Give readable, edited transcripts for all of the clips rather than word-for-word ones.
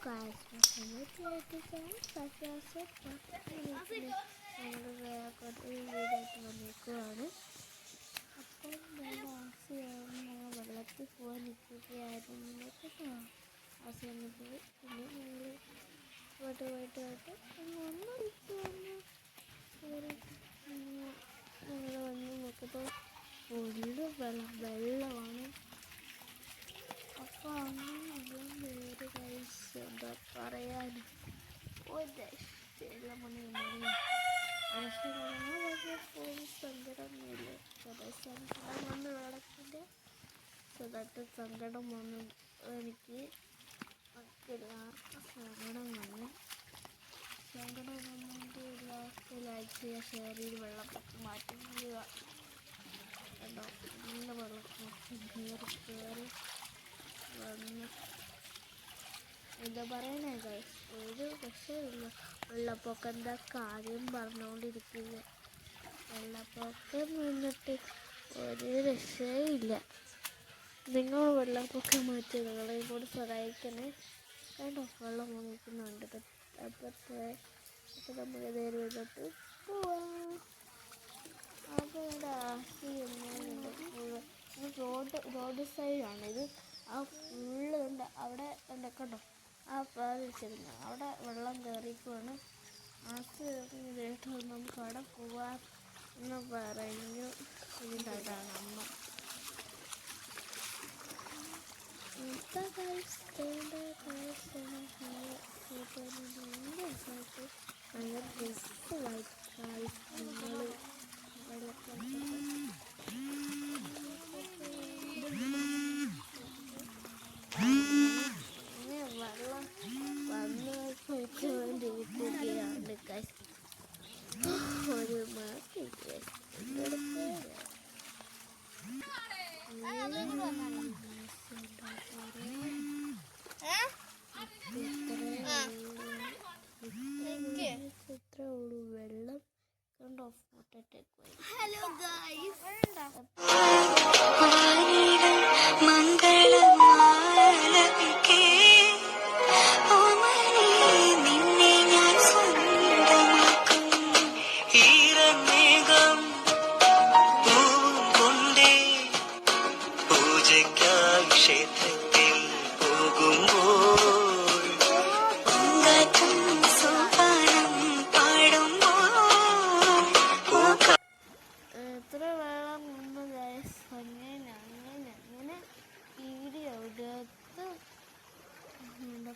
guys, welcome to the channel. നമ്മൾ വീടായിട്ട് വന്നേക്കുവാണ്. അപ്പം ഞങ്ങൾ വെള്ളത്തിൽ പോകാൻ നിൽക്കുകയായിരുന്നു കേട്ടോ. ആ സമയത്ത് പിന്നെ ഞങ്ങൾ പോയിട്ട് ഞങ്ങൾ വന്ന് നോക്കിയപ്പോൾ ഫുള്ള് വെള്ളമാണ്. അപ്പോൾ വെള്ളം വേറെ കഴിച്ച് എന്താ പറയാൻ ഒരു രക്ഷയില്ല. സങ്കടമൊന്നുമില്ല. സങ്കടം വന്ന് വെള്ളത്തിൻ്റെ ചെറുതായിട്ട് സങ്കടം വന്നു. എനിക്ക് എല്ലാവർക്കും സങ്കടം വന്നിട്ട് ലാസ്റ്റ് ലൈക്ക് ചെയ്യുക, ഷെയർ ചെയ്ത് വെള്ളപ്പൊക്കം മാറ്റി ചെയ്യുക കേട്ടോ. നല്ല വെള്ളപ്പൊക്കം കയറി വന്ന് എന്താ പറയണേ ഗൈസ്, ഒരു രക്ഷയില്ല. വെള്ളപ്പൊക്കം എന്താ കാര്യം പറഞ്ഞുകൊണ്ടിരിക്കുക. വെള്ളപ്പൊക്കം നിന്നിട്ട് ഒരു രക്ഷയില്ല. നിങ്ങൾ വെള്ളപ്പൊക്കം മാറ്റി നിങ്ങളെയും കൂടി സഹായിക്കണേ കേട്ടോ. വെള്ളം വാങ്ങിക്കുന്നുണ്ട്. അപ്പോൾ നമുക്ക് നേരെ വന്നിട്ട് പോവാം. അപ്പോൾ റോഡ് സൈഡാണിത്. ആ ഫുള്ള് ഉണ്ട് അവിടെ ഉണ്ട് കേട്ടോ. ആ വെച്ചിരുന്നു അവിടെ വെള്ളം കയറിക്കുവാണ്. ആദ്യമായിട്ട് നമുക്ക് അവിടെ പോവാം എന്ന് പറഞ്ഞു. ഇതിൻ്റെ അമ്മ ഒരു മാറ്റി വെള്ളം കണ്ടോ. ഫോട്ടോ ഹലോ ഗൈസ്, ക്ഷേത്രത്തിൽ പോകുമ്പോൾ സോപാനം പാടുമ്പോൾ എത്ര വെള്ളം മുമ്പ് ഗൈസ് അങ്ങനെ വീഡിയോ എടുത്ത്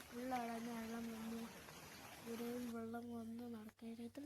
ഫുൾ അളഞ്ഞ വെള്ളം വന്നു. ഇവിടെയും വെള്ളം വന്ന് നടക്കാനായിട്ട്